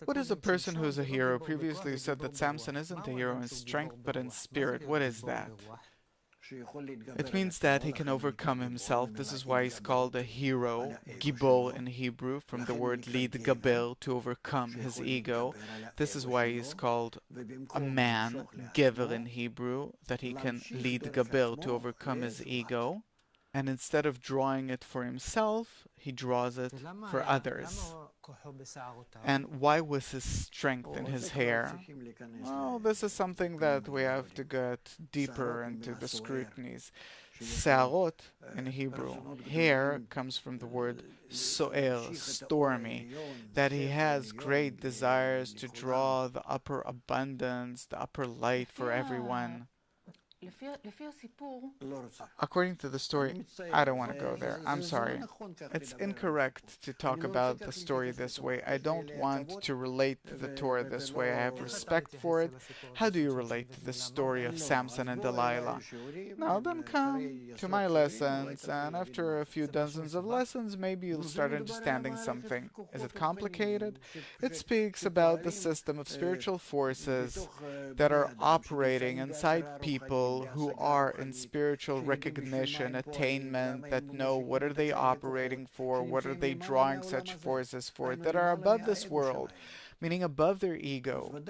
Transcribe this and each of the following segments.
What is a person who is a hero? Previously you said that Samson isn't a hero in strength, but in spirit. What is that? It means that he can overcome himself. This is why he's called a hero, gibor in Hebrew, from the word להתגבר, to overcome his ego. This is why he's called a man, gever in Hebrew, that he can להתגבר, to overcome his ego. And instead of drawing it for himself, he draws it for others. And why was his strength in his hair? Well, this is something that we have to get deeper into the scrutinies. Se'arot in Hebrew, hair, comes from the word so'er, stormy, that he has great desires to draw the upper abundance, the upper light for everyone. According to the story, I don't want to go there. I'm sorry. It's incorrect to talk about the story this way. I don't want to relate to the Torah this way. I have respect for it. How do you relate to the story of Samson and Delilah? Now then come to my lessons, and after a few dozens of lessons, maybe you'll start understanding something. Is it complicated? It speaks about the system of spiritual forces that are operating inside people who are in spiritual recognition, attainment, that know what are they operating for, what are they drawing such forces for, that are above this world, meaning above their ego.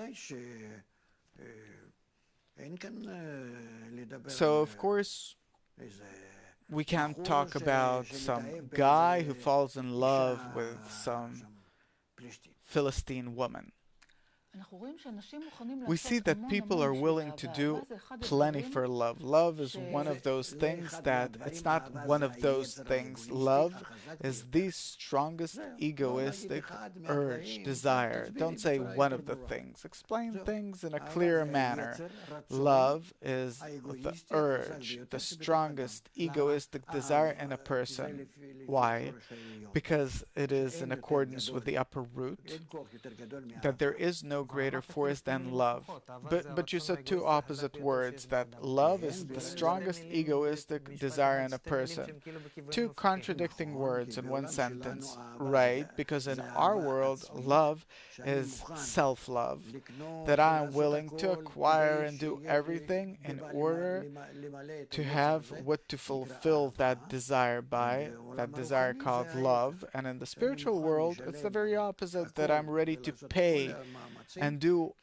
So, of course, we can't talk about some guy who falls in love with some Philistine woman. We see that people are willing to do plenty for love. Love is one of those things that, it's not one of those things. Love is the strongest egoistic urge, desire. Don't say one of the things. Explain things in a clear manner. Love is the urge, the strongest egoistic desire in a person. Why? Because it is in accordance with the upper root, that there is no greater force than love. But you said two opposite words, that love is the strongest egoistic desire in a person. Two contradicting words in one sentence. Right, because in our world, love is self-love. That I am willing to acquire and do everything in order to have what to fulfill that desire by, that desire called love. And in the spiritual world, it's the very opposite, that I'm ready to pay and do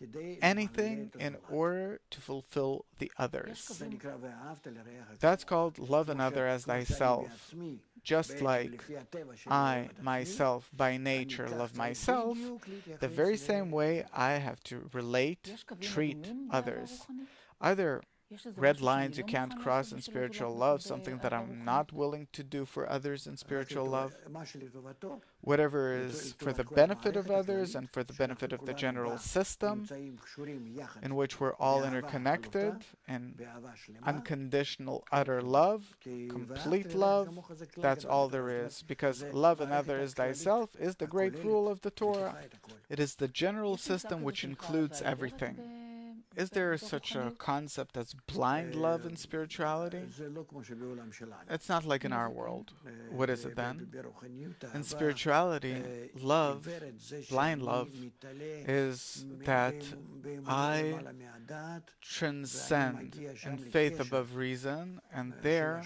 anything in order to fulfill the others. That's called love another as thyself. Just like I, myself, by nature love myself, the very same way I have to relate, treat others. Are there red lines you can't cross in spiritual love, something that I'm not willing to do for others in spiritual love? Whatever is for the benefit of others and for the benefit of the general system, in which we're all interconnected in unconditional utter love, complete love, that's all there is. Because love another as thyself is the great rule of the Torah. It is the general system which includes everything. Is there such a concept as blind love in spirituality? It's not like in our world. What is it then? In spirituality, love, blind love, is that I transcend in faith above reason, and there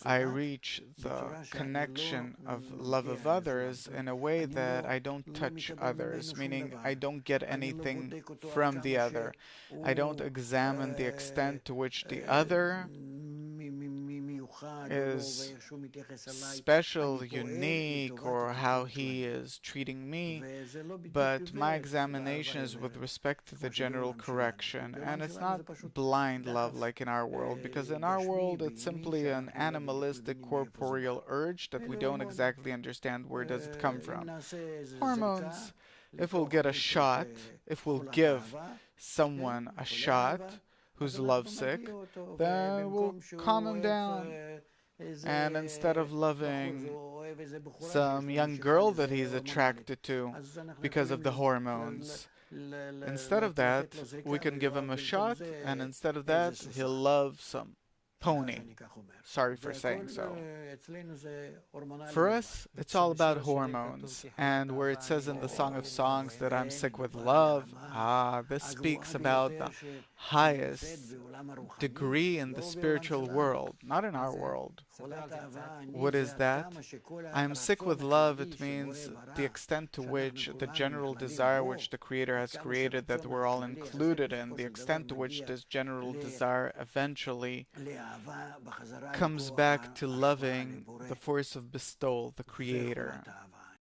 I reach the connection of love of others in a way that I don't touch others, meaning I don't get anything from the other. I don't examine the extent to which the other is special, unique, or how he is treating me, but my examination is with respect to the general correction, and it's not blind love like in our world, because in our world it's simply an animalistic corporeal urge that we don't exactly understand where does it come from. Hormones. If we'll get a shot, if we'll give someone a shot who's lovesick, then we'll calm him down. And instead of loving some young girl that he's attracted to because of the hormones, instead of that, we can give him a shot, and instead of that, he'll love some pony. Sorry for saying so. For us, it's all about hormones, and where it says in the Song of Songs that I'm sick with love, this speaks about the highest degree in the spiritual world, not in our world. What is that? I am sick with love. It means the extent to which the general desire which the Creator has created, that we're all included in, the extent to which this general desire eventually comes back to loving the force of bestowal, the Creator.